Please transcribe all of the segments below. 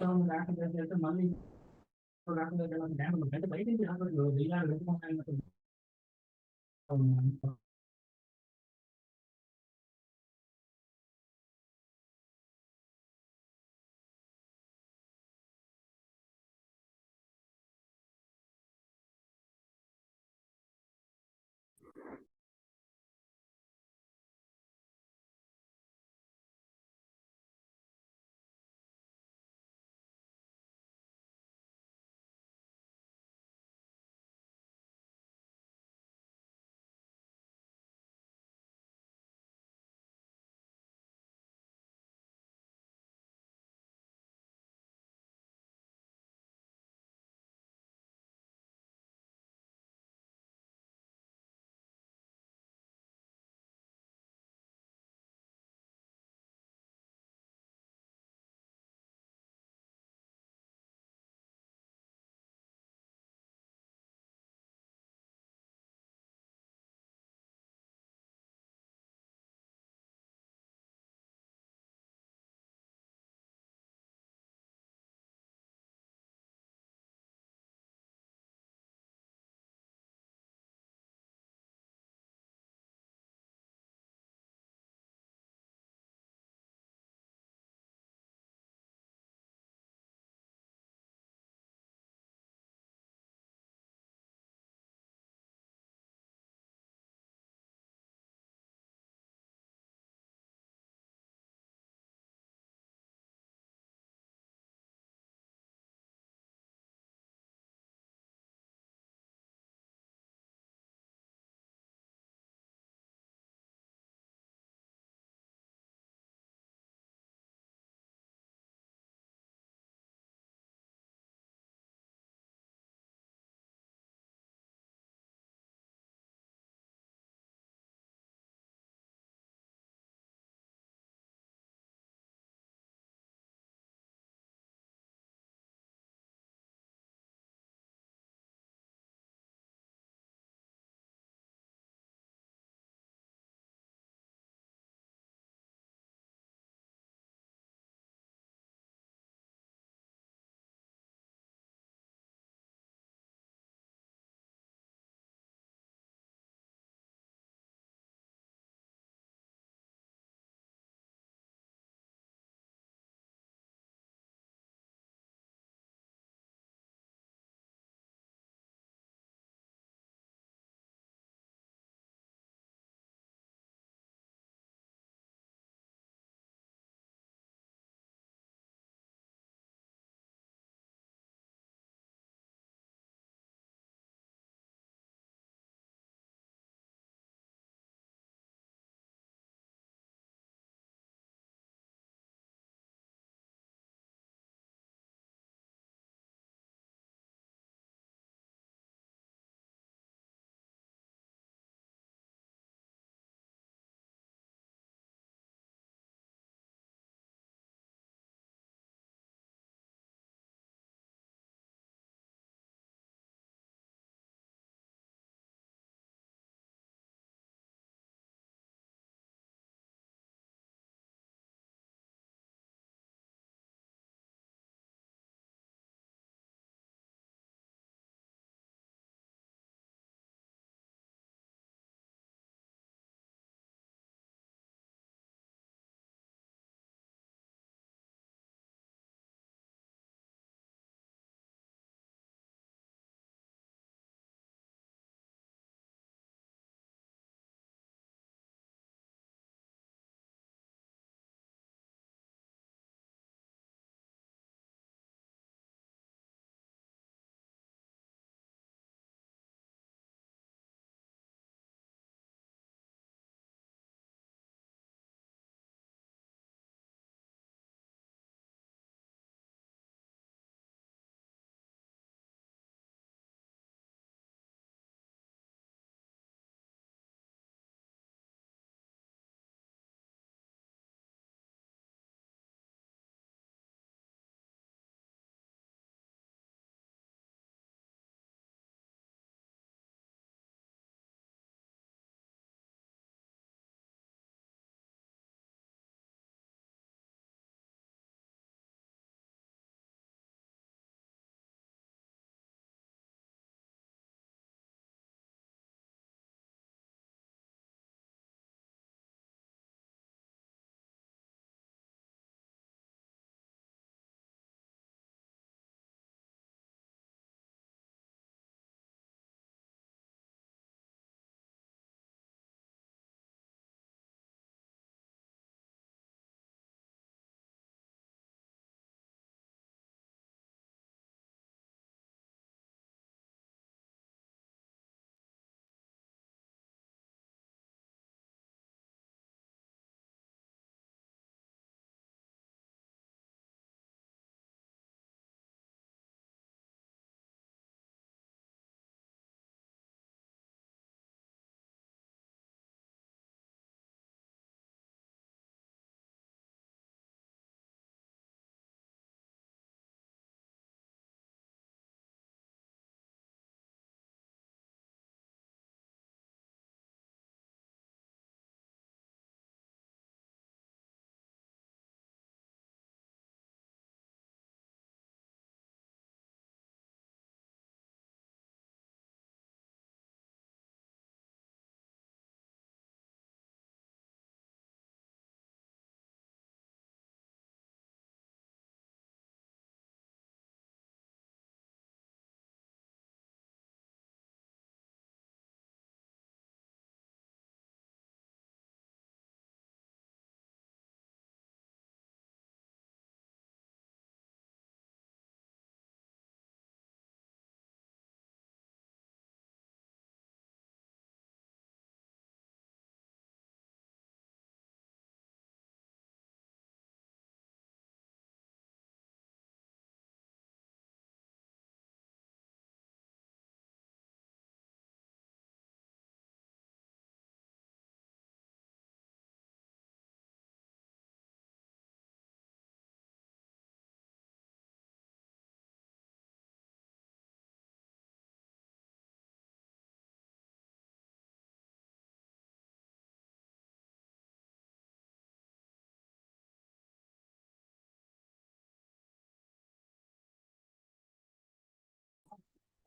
సంవత్సరం రాకుండా చేస్తే మళ్ళీ ఇప్పుడు రాకుండా డ్యామ్ అంటే బయట నుంచి రాకూడదు. ఇలా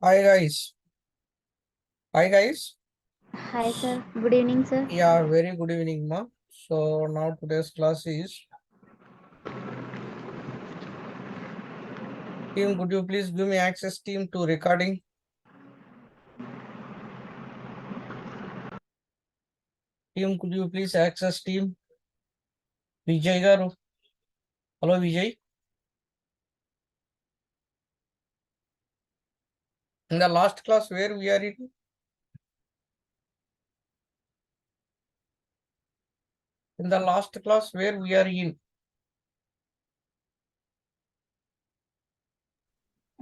Hi guys. Hi guys. Hi sir, good evening sir. Yeah, very good evening, ma. So now today's class is team. Could you please give me access team to recording? Team, could you please access team? Vijay garu. Hello Vijay. In the last class where we are in? In the last class where we are in?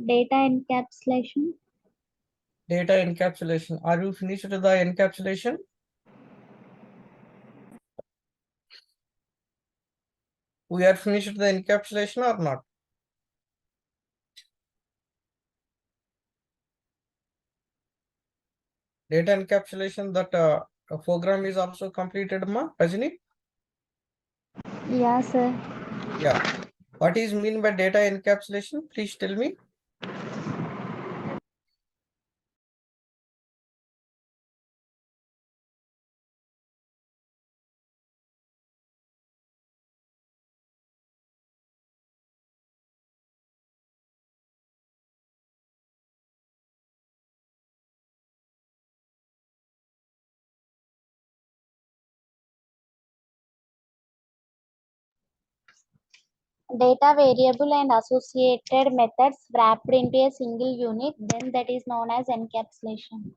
Data encapsulation. Data encapsulation. Are you finished with the encapsulation? We are finished the encapsulation or not? Data encapsulation that program is also completed, ma. Rajini? Yeah sir. Yeah. What is mean by data encapsulation? Please tell me. Data variable and associated methods wrapped into a single unit, then that is known as encapsulation.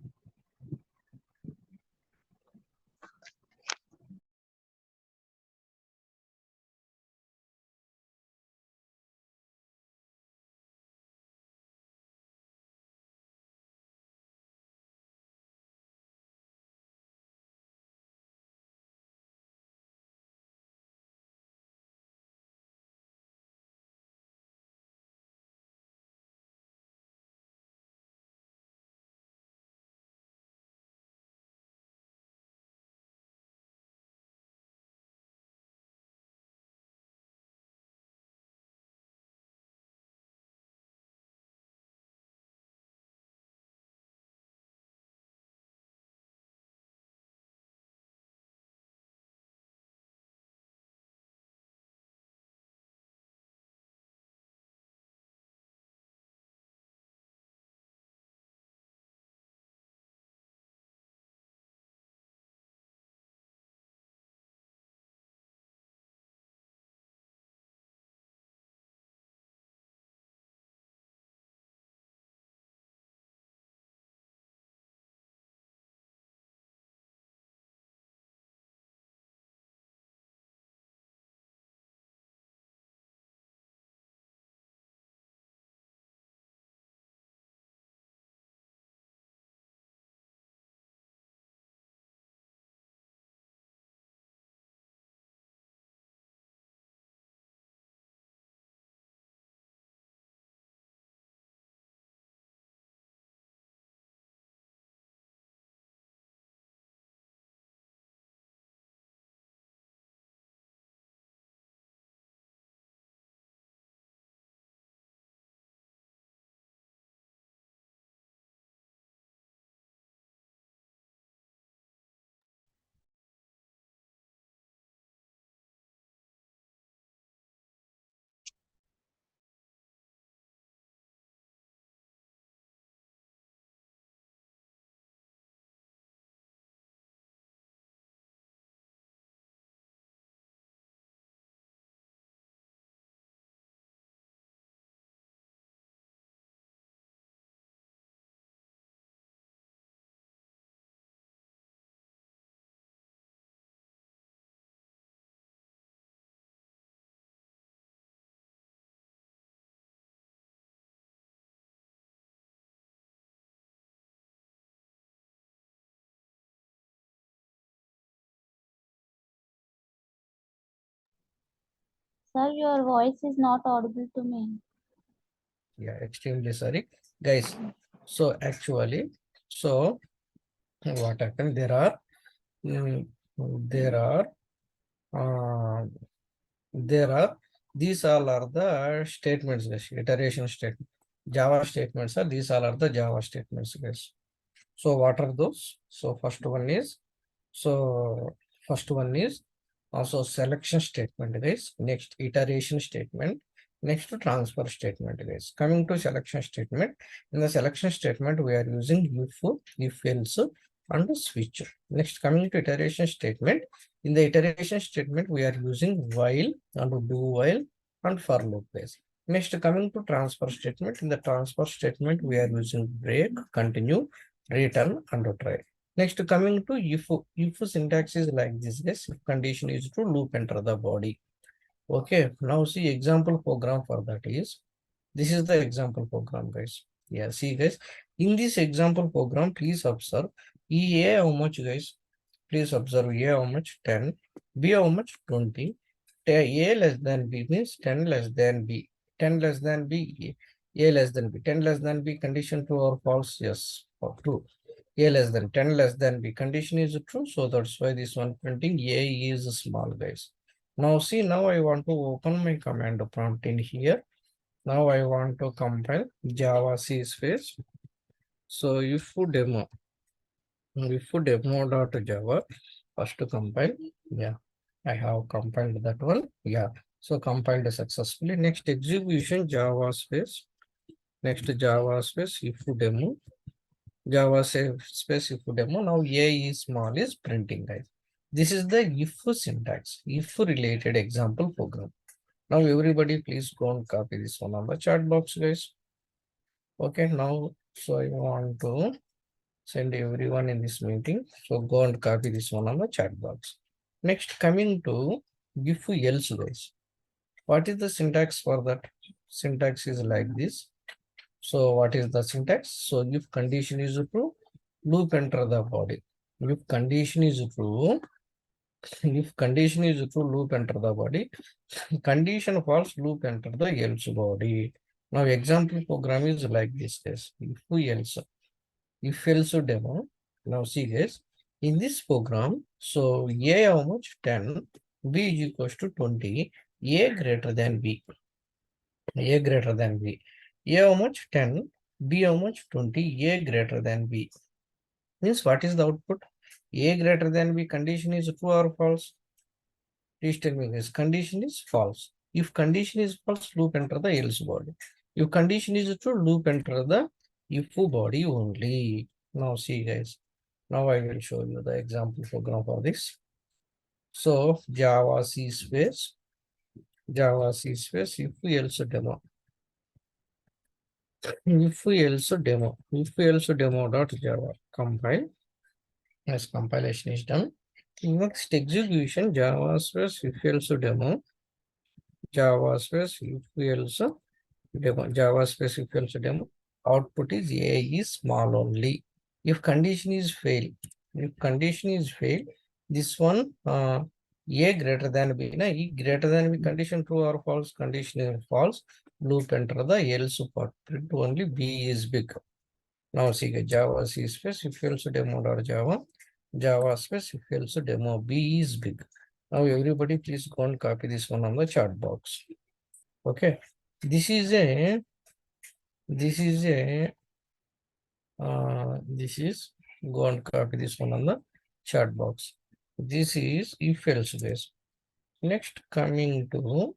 Sir, your voice is not audible to me. Yeah, extremely sorry. Guys, so actually, so what happened? Mm, there are, uh, there are, these all are the statements, guys, iteration statement. Java statements are, these all are the Java statements, guys. So what are those? So first one is also selection statement, guys. Next iteration statement. Next to transfer statement, guys. Coming to selection statement. In the selection statement, we are using if else, and switch. Next, coming to iteration statement. In the iteration statement, we are using while and do while and for loop, guys. Next, coming to transfer statement. In the transfer statement, we are using break, continue, return, and try. Next, coming to if syntax is like this, guys. If condition is true, loop enter the body. Okay, now see example program for that is, this is the example program, guys. Yeah, see guys, in this example program, please observe A how much, guys? Please observe A how much? 10, B how much? 20. A less than B means 10 less than B. 10 less than B, A less than B. 10 less than B, condition true or false? Yes, or true. A less than 10 less than B, condition is true. So that's why this one printing A is small, guys. Now see, now I want to open my command prompt in here. Now I want to compile Java C space. So if demo dot Java, first to compile. Yeah, I have compiled that one. Yeah, so compiled successfully. Next execution Java space. Next Java space if demo. Java space if demo. Now A is small is printing, guys. This is the if syntax, if related example program. Now everybody please go and copy this one on the chat box, guys. Okay, now so I want to send everyone in this meeting. So go and copy this one on the chat box. Next, coming to if else, guys. What is the syntax for that? Syntax is like this. So what is the syntax? So if condition is true, loop enter the body. If condition is true, loop enter the body. Condition false, loop enter the else body. Now example program is like this, guys. If else demo. Now see, guys, in this program, so A how much? 10, B is equals to 20, A greater than B. A greater than B. A how much? 10, B how much? 20, A greater than B. Means what is the output? A greater than B, condition is true or false? Please tell me this. Condition is false. If condition is false, loop enter the else body. If condition is true, loop enter the if body only. Now see, guys. Now I will show you the example program for this. So Java C space if else demo. If else demo dot Java compile. Yes, compilation is done. Next execution Java space if else demo. Java space if else demo. Java space if else demo. Output is A is small only. If condition is fail, this one A greater than B. Na, E greater than B condition true or false, condition is false. Loop enter the else part. Print only B is big. Now see Java C space if else demo dot Java space if else demo B is big. Now everybody please go and copy this one on the chat box. Okay. This is go and copy this one on the chat box. This is if else base. Next coming to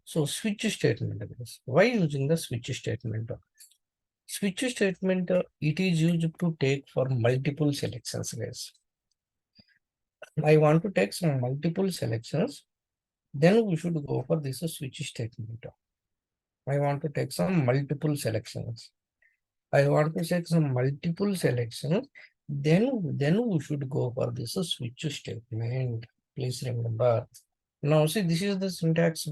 so switch statement. Why using the switch statement? Switch statement it is used to take for multiple selections, guys. I want to take some multiple selections, then we should go for this switch statement. I want to take some multiple selections. Then we should go for this switch statement. Please remember. Now see, this is the syntax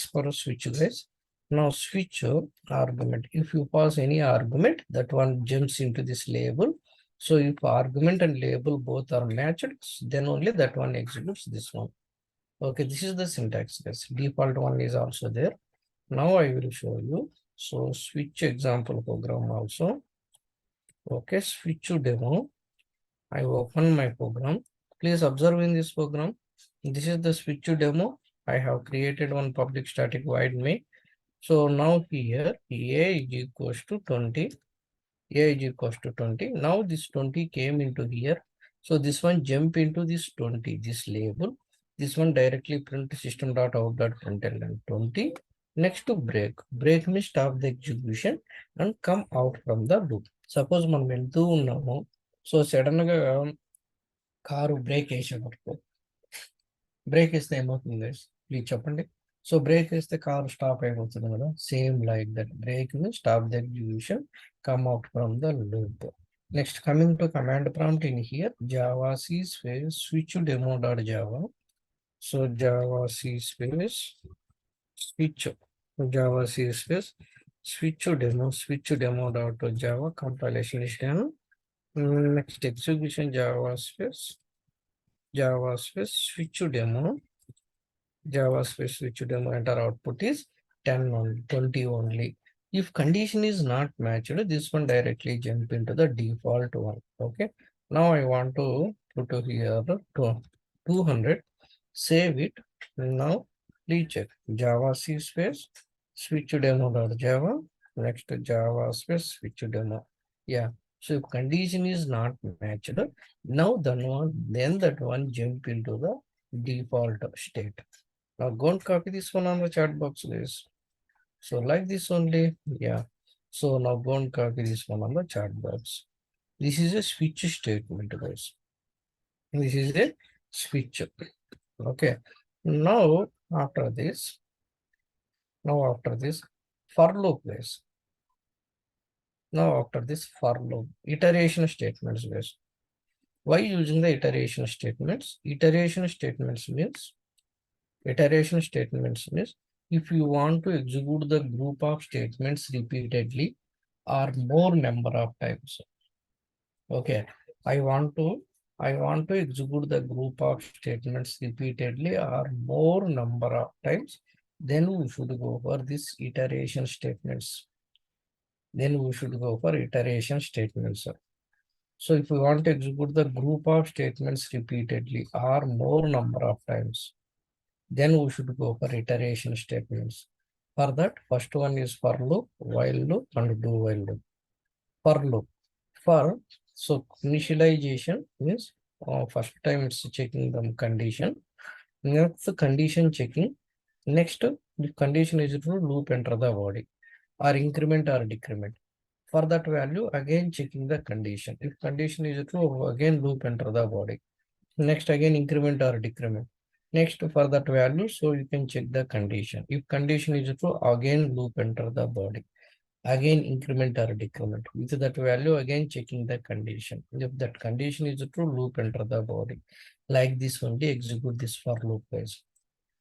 for switch, guys. Now switch argument. If you pass any argument, that one jumps into this label. So if argument and label both are matched, then only that one executes this one. Okay, this is the syntax, guys. Default one is also there. Now I will show you. So switch example program also. Okay, switch demo. I open my program. Please observe in this program. This is the switch demo. I have created one public static void main. So now here A is equals to 20. A is equals to 20. Now this 20 came into here. So this one jump into this 20, this label. This one directly print system.out.println 20. Next to break. Break means stop the execution and come out from the loop. Suppose మనం వెళ్తూ ఉన్నాము. So sudden గా car break వేసేటప్పుడు break వేస్తే ఏమవుతుంది guys please చెప్పండి. So break వేస్తే car stop అయిపోతుంది కదా, same like that break stop the execution, come out from the loop. Next, coming to command prompt in here, java c space switch demo.java. So java c space switch, java c space switch demo.java, compilation is done. Next execution java space switch demo, java space switch demo, enter output is 10 only, 20 only. If condition is not matched, this one directly jump into the default one. Okay. Now I want to put here 200, save it. Now please check java c space switch demo.java. Next java space switch demo. Yeah. So if condition is not matched, now then that one jump into the default state. Now go and copy this one on the chat box, guys. So like this only, yeah. So now go and copy this one on the chat box. This is a switch statement, guys. This is a switch. Okay. Now after this for loop, guys. Now after this for loop, iteration statements, guys. Why using the iteration statements? Iteration statements means if you want to execute the group of statements repeatedly or more number of times. Okay, I want to execute the group of statements repeatedly or more number of times, then we should go for this iteration statements. So if we want to execute the group of statements repeatedly or more number of times, then we should go for iteration statements. For that, first one is for loop, while loop, and do while loop. For loop, so initialization means first time it's checking the condition. Next condition checking. Next, if condition is true, loop enter the body or increment or decrement. For that value, again checking the condition. If condition is true, again loop enter the body. Next, again increment or decrement. Next, for that value, so you can check the condition. If condition is true, again loop enter the body. Again increment or decrement. With that value, again checking the condition. If that condition is true, loop enter the body. Like this only execute this for loop, guys.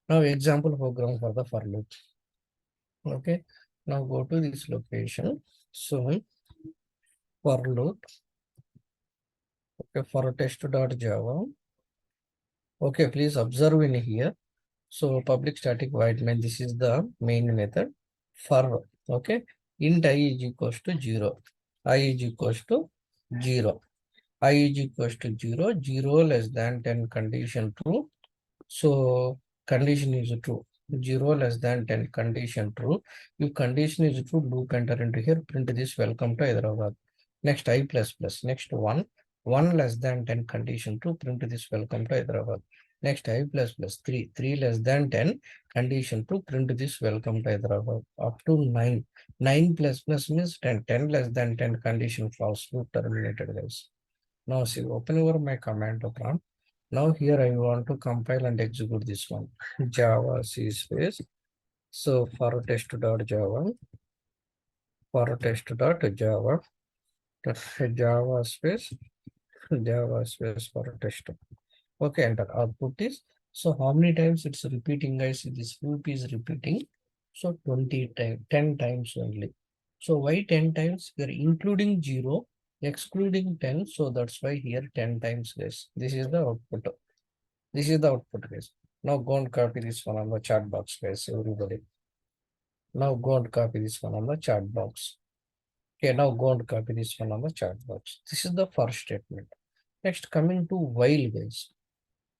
Now example program for the for loop. Okay. Now go to this location. So for loop. Okay, for test.java. Okay, please observe in here. So public static void main, this is the main method for, okay, int I is equals to 0. I is equals to 0. I is equals to 0. 0 less than 10 condition true. So condition is true. 0 less than 10 condition true. If condition is true, loop enter into here, print this welcome to Hyderabad. Next I plus plus. Next 1 less than 10 condition true, print this welcome to Hyderabad. Next I plus plus 3 less than 10 condition to print this welcome to Hyderabad. Up to 9 plus plus means 10 less than 10 condition false, loop terminated, guys. Now see, open over my command prompt. Now here I want to compile and execute this one. Java C space. So for test.java, Java space for test. Okay, enter. Output is, so how many times it's repeating, guys? This loop is repeating. So 20 times, 10 times only. So why 10 times? We're including 0, excluding 10. So that's why here 10 times, guys. This is the output. Guys. Now go and copy this one on the chat box, guys, everybody. Now go and copy this one on the chat box. Okay, now go and copy this one on the chat box. This is the first statement. Next, coming to while, guys.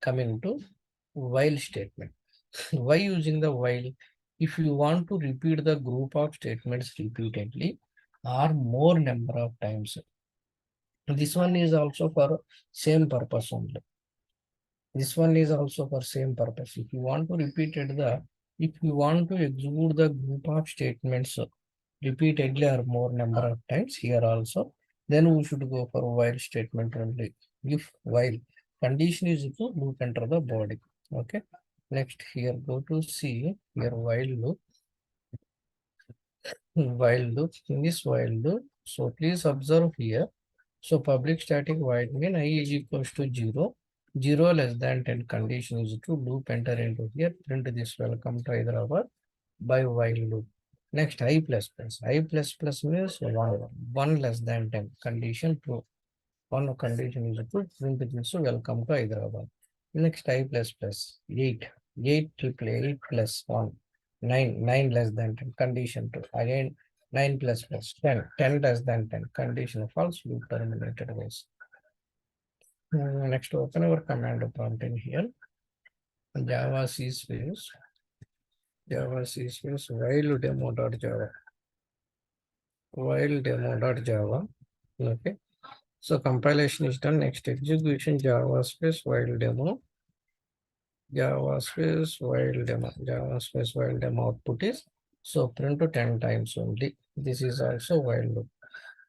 Coming to while statement. Why using the while? If you want to repeat the group of statements repeatedly or more number of times, this one is also for same purpose only. This one is also for same purpose. If you want to repeat it, if you want to execute the group of statements repeatedly or more number of times here also, then we should go for while statement only. If while condition is equal, loop enter the body. Okay. Next here, go to C here while loop. While loop, in this while loop, so please observe here. So public static void mean I is equals to 0. 0 less than 10 condition is to loop enter into here. Print this welcome to Hyderabad by while loop. Next I plus plus. I plus plus means 1. 1 less than 10 condition true. One condition is to print this welcome to Hyderabad. Next I plus plus 8. 8 triple 8 plus 1. 9. 9 less than 10 condition true. Again 9 plus plus 10. 10 less than 10 condition false loop terminated ways. Next open our command prompt in here. Java C space. Java C space while demo.java. While demo.java. Okay. So compilation is done. Next execution Java space while demo. Java space while demo. Java space while demo output is so print to 10 times only. This is also while loop.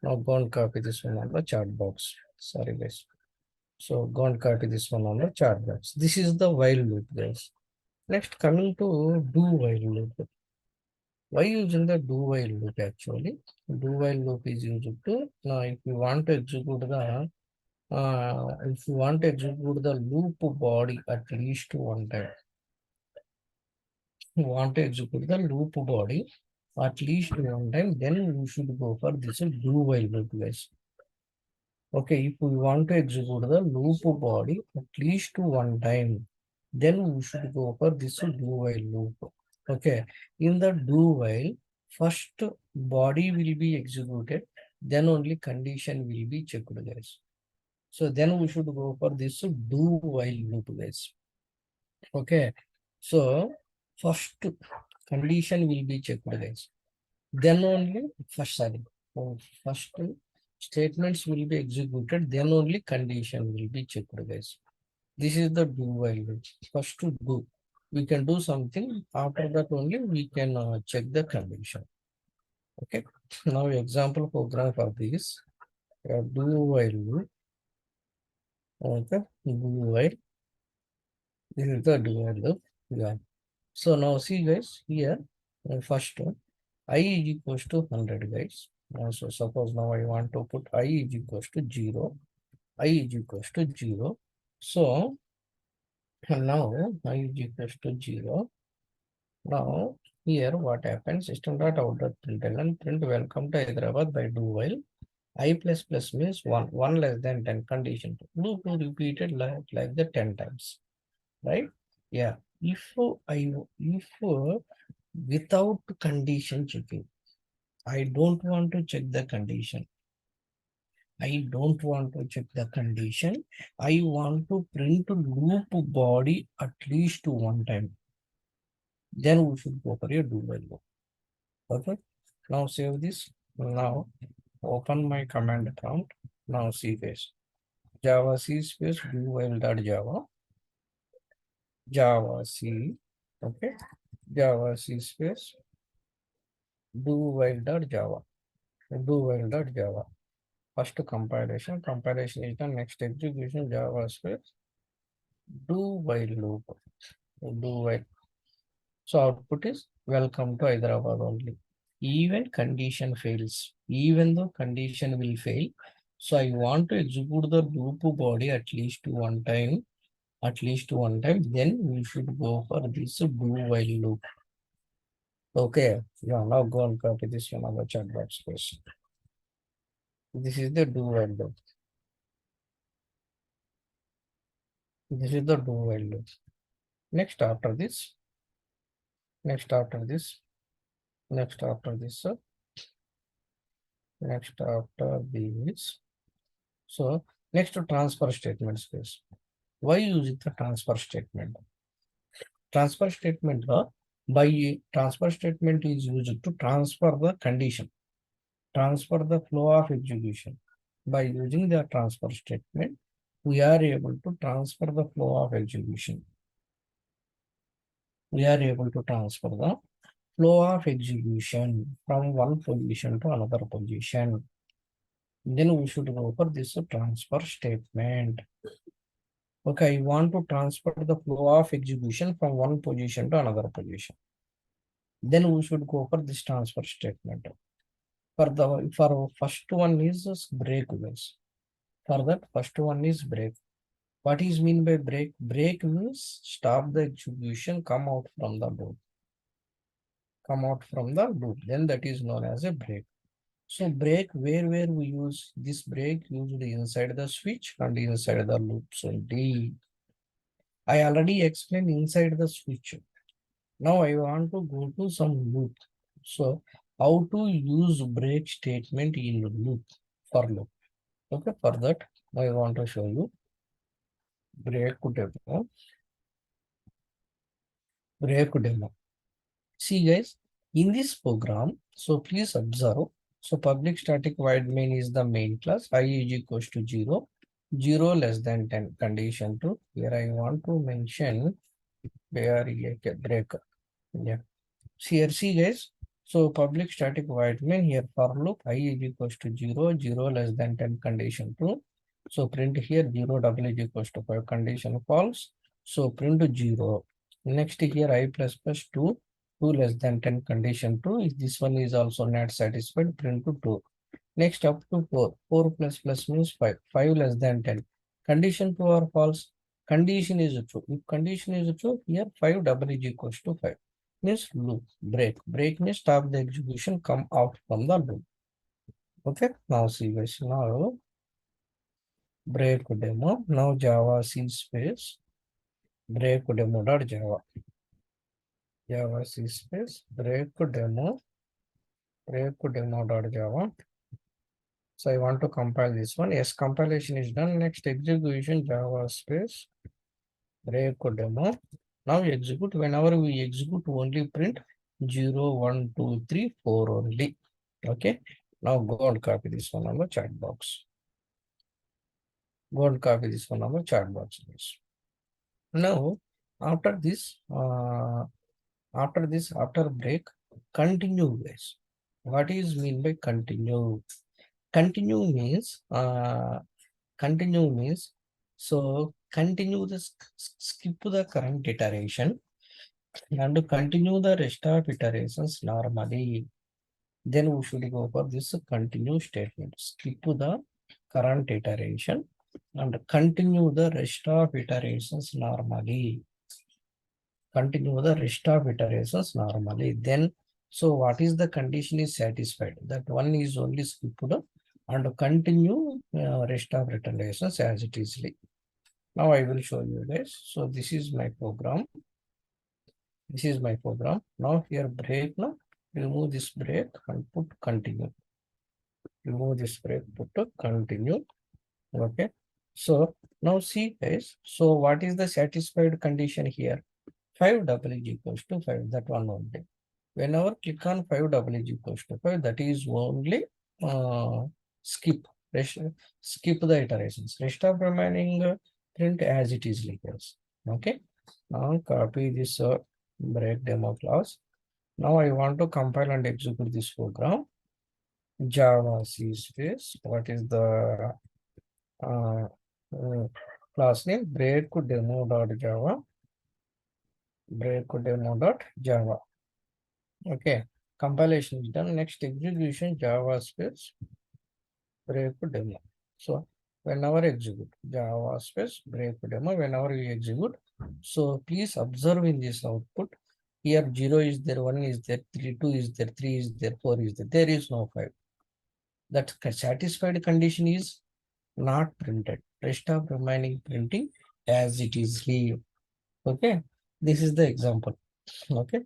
Now go and copy this one on the chat box. Sorry guys. So go and copy this one on the chat box. This is the while loop guys. Next coming to do while loop. Why using the do while loop actually? Do while loop is used to now if you want to execute the if you want to execute the loop body at least one time. You want to execute the loop body at least one time, then you should go for this do while loop guys. Okay, if we want to execute the loop body at least one time, then we should go for this do while loop. Okay, in the do while, first body will be executed, then only condition will be checked guys. So then we should go for this do while loop guys. Okay, so first condition will be checked guys. Then only first statements will be executed, then only condition will be checked guys. This is the do while loop. First to do, we can do something, after that only we can check the condition. Okay, now example program for this do while loop. Okay, do while, this is the do while loop. Yeah, so now see guys here, first one I is equals to 100 guys. So suppose now I want to put I is equals to 0. I is equals to 0. So now I is equals to 0. Now here what happens? System.out.println print welcome to Hyderabad by do while. I plus plus means 1. 1 less than 10 condition. Loop repeated like the 10 times. Right? Yeah. If without condition checking, I don't want to check the condition. I don't want to check the condition. I want to print loop body at least one time. Then we should go for a do while loop. Okay. Now save this. Now open my command prompt. Now see this. Java C space do while dot Java. Java C. Okay. Java C space do while dot Java. Do while dot Java. First compilation is done. Next execution Java space do while loop. Do while. So output is welcome to Hyderabad only. Even condition fails, even though condition will fail. So I want to execute the loop body at least one time. Then we should go for this do while loop. Okay, yeah, now go and copy this one on the chat box first. This is the do while loop. This is the do while loop. Next after this, next after this, next after this, next after this. So next to transfer statement space. Why use it the transfer statement? Transfer statement by transfer statement is used to transfer the condition, transfer the flow of execution. By using the transfer statement, we are able to transfer the flow of execution. We are able to transfer the flow of execution from one position to another position. Then we should go for this transfer statement. Okay, I want to transfer the flow of execution from one position to another position. Then we should go for this transfer statement. For first one is break guys. For that first one is break. What is mean by break? Break means stop the execution, come out from the loop. Come out from the loop. Then that is known as a break. So break, where we use this break used inside the switch and inside the loops only. I already explained inside the switch. Now I want to go to some loop. So how to use break statement in loop for loop. Okay, for that I want to show you break demo. Break demo. See guys, in this program, so please observe. So public static void main is the main class. I is equals to 0, 0 less than 10 condition true. Here I want to mention where break. Yeah. Here see guys. So public static void main here for loop I is equals to 0, 0 less than 10 condition true. So print here 0 double is equals to 5 condition false. So print 0. Next here I plus 2, 2 less than 10 condition true. If this one is also not satisfied, print to 2. Next up to 4, 4 plus means 5, 5 less than 10. Condition true or false? Condition is true. If condition is true, here 5 double is equals to 5. Means loop, break. Break means stop the execution, come out from the loop. Okay, now see guys, now break demo. Now Java C space break demo.java. Java C space break demo.java. So I want to compile this one. Yes, compilation is done. Next execution Java space break demo. Now execute. Whenever we execute, only print 0, 1, 2, 3, 4 only. Okay. Now go and copy this one on the chat box. Go and copy this one on the chat box. Now after this, after break, continue guys. What is mean by continue? Continue means so continue the skip the current iteration and continue the rest of iterations normally. Then we should go for this continue statement. Skip the current iteration and continue the rest of iterations normally. Continue the rest of iterations normally. Then, so what is the condition is satisfied? That one is only skipped and continue rest of iterations as it is. Now I will show you guys. So this is my program. This is my program. Now here break. Now remove this break and put continue. Remove this break, put to continue. Okay. So now see guys. So what is the satisfied condition here? 5 double is equals to 5. That one only. Whenever click on 5 double is equals to 5, that is only skip the iterations. Rest of remaining print as it is like this. Okay. Now copy this break demo class. Now I want to compile and execute this program. Java C space. What is the class name? Break demo.java. Break demo.java. Okay, compilation is done. Next execution Java space break demo. So whenever execute Java space break demo, whenever you execute, so please observe in this output. Here 0 is there, 1 is there, 3, 2 is there, 3 is there, 4 is there. There is no 5. That satisfied condition is not printed. Rest of remaining printing as it is here. Okay, this is the example. Okay,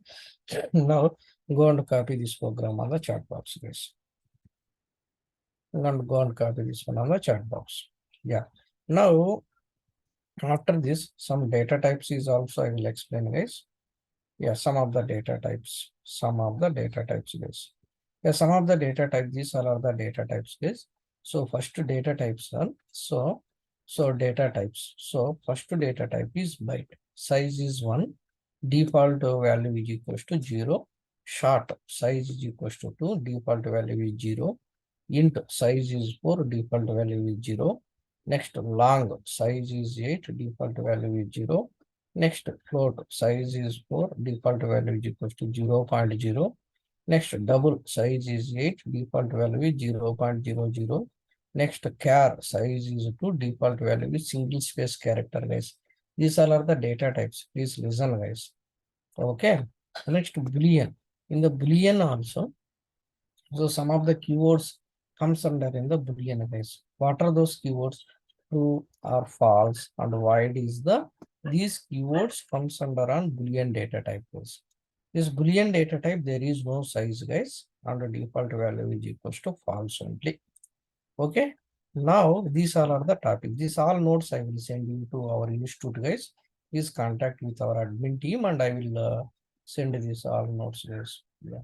now go and copy this program on the chat box, guys. And go and copy this one on the chat box. Yeah. Now, after this, some data types is also I will explain, guys. Yeah, some of the data types. Some of the data types, guys. Yeah, some of the data types. These all are the data types, guys. So first data types are so data types. So first data type is byte. Size is 1. Default value is equals to 0. Short size is equals to 2. Default value is 0. Int size is 4. Default value is 0. Next long size is 8. Default value is 0. Next float size is 4. Default value is equals to 0.0. Next double size is 8. Default value is 0.00. Next char size is 2. Default value is single space character, guys. These all are the data types. Please listen, guys. Okay. Next boolean. In the boolean also, so some of the keywords comes under in the boolean, guys. What are those keywords? True or false, and void is the these keywords comes under on boolean data type, guys. This boolean data type, there is no size, guys, and the default value is equals to false only. Okay. Now these all are the topics. These all notes I will send you to our institute, guys. Please contact with our admin team, and I will send these all notes, guys. Yeah.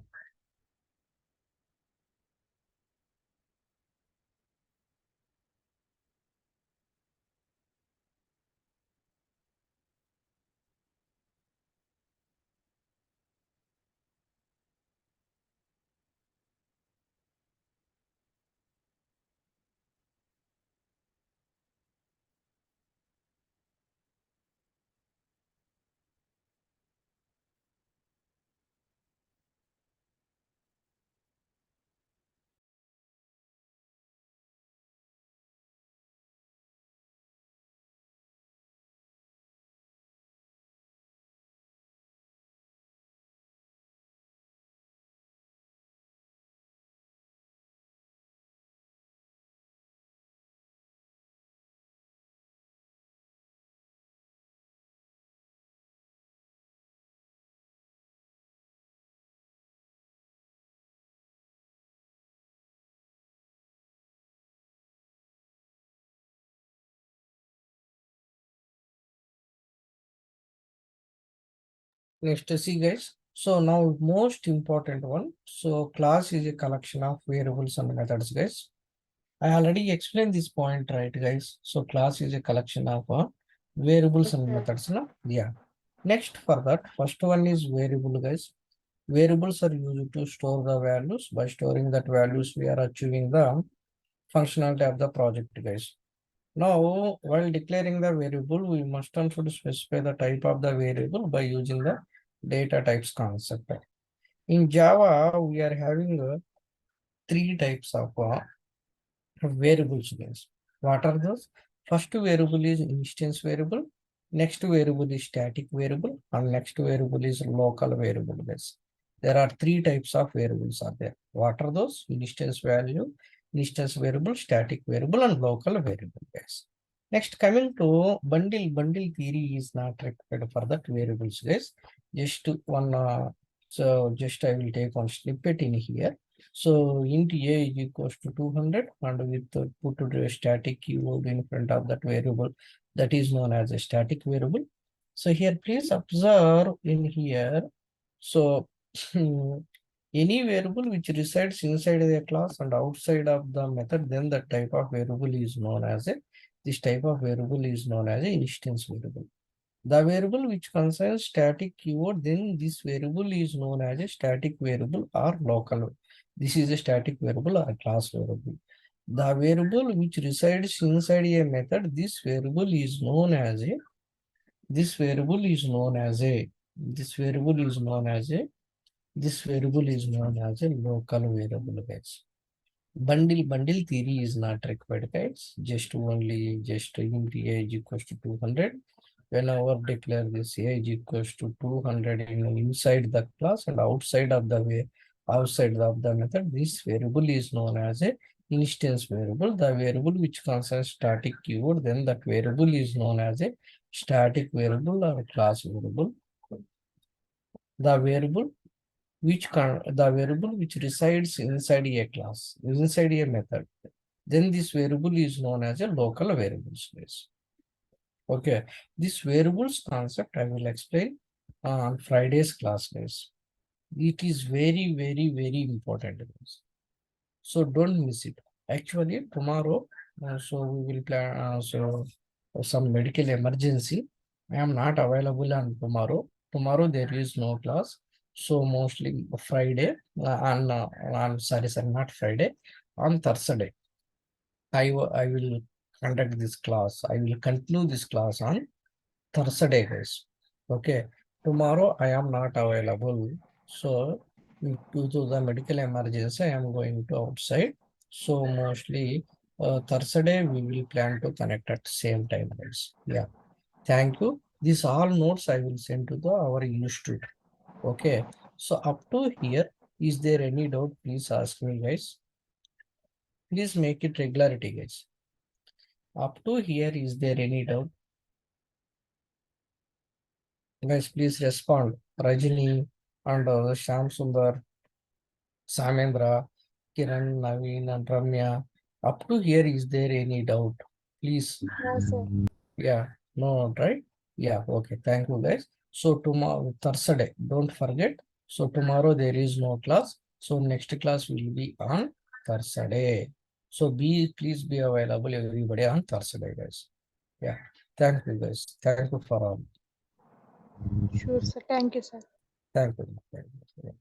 Next, see, guys. So now most important one. So class is a collection of variables and methods, guys. I already explained this point, right, guys? So class is a collection of variables and methods. No? Yeah. Next for that, first one is variable, guys. Variables are used to store the values. By storing that values, we are achieving the functionality of the project, guys. Now, while declaring the variable, we must and should specify the type of the variable by using the data types concept. In Java, we are having three types of variables, guys. What are those? First variable is instance variable. Next variable is static variable, and next variable is local variable, guys. There are three types of variables are there. What are those? Instance value, instance variable, static variable, and local variable, guys. Next, coming to bundle theory is not required for that variables, guys. Just one, so just I will take one snippet in here. So int a is equals to 200, and with put to a static keyword in front of that variable, that is known as a static variable. So here, please observe in here. So any variable which resides inside the class and outside of the method, then the type of variable is known as a, this type of variable is known as a instance variable. The variable which contains static keyword, then this variable is known as a static variable or local. This is a static variable or a class variable. The variable which resides inside a method, this variable is known as a, this variable is known as a, this variable is known as a, this variable is known as a local variable, guys. Bundle theory is not required, guys. Just only just int a is equals to 200. Whenever declare this a is equals to 200 inside the class and outside of the way, outside of the method, this variable is known as a instance variable. The variable which contains static keyword, then that variable is known as a static variable or class variable. The variable the variable which resides inside a class, inside a method, then this variable is known as a local variable space. Okay, this variables concept I will explain on Friday's class, guys. It is very, very, very important, guys. So don't miss it. Actually, tomorrow, so we will plan. Some medical emergency. I am not available on tomorrow. Tomorrow there is no class. So mostly Friday on sorry, not Friday, on Thursday. I will conduct this class. I will continue this class on Thursday, guys. Okay. Tomorrow I am not available. So due to the medical emergency, I am going to outside. So mostly Thursday we will plan to connect at same time, guys. Yeah. Thank you. These all notes I will send to our institute. Okay. So up to here, is there any doubt? Please ask me, guys. Please make it regularity, guys. Up to here, is there any doubt? Guys, please respond. Rajini and Sham Sundar, Samendra, Kiran, Naveen, and Ramya. Up to here, is there any doubt? Please. No, sir. Yeah, no, right? Yeah, okay. Thank you, guys. So tomorrow, Thursday, don't forget. So tomorrow there is no class. So next class will be on Thursday. So please be available everybody on Thursday, guys. Yeah. Thank you, guys. Thank you for all. Sure, sir. Thank you, sir. Thank you. Thank you.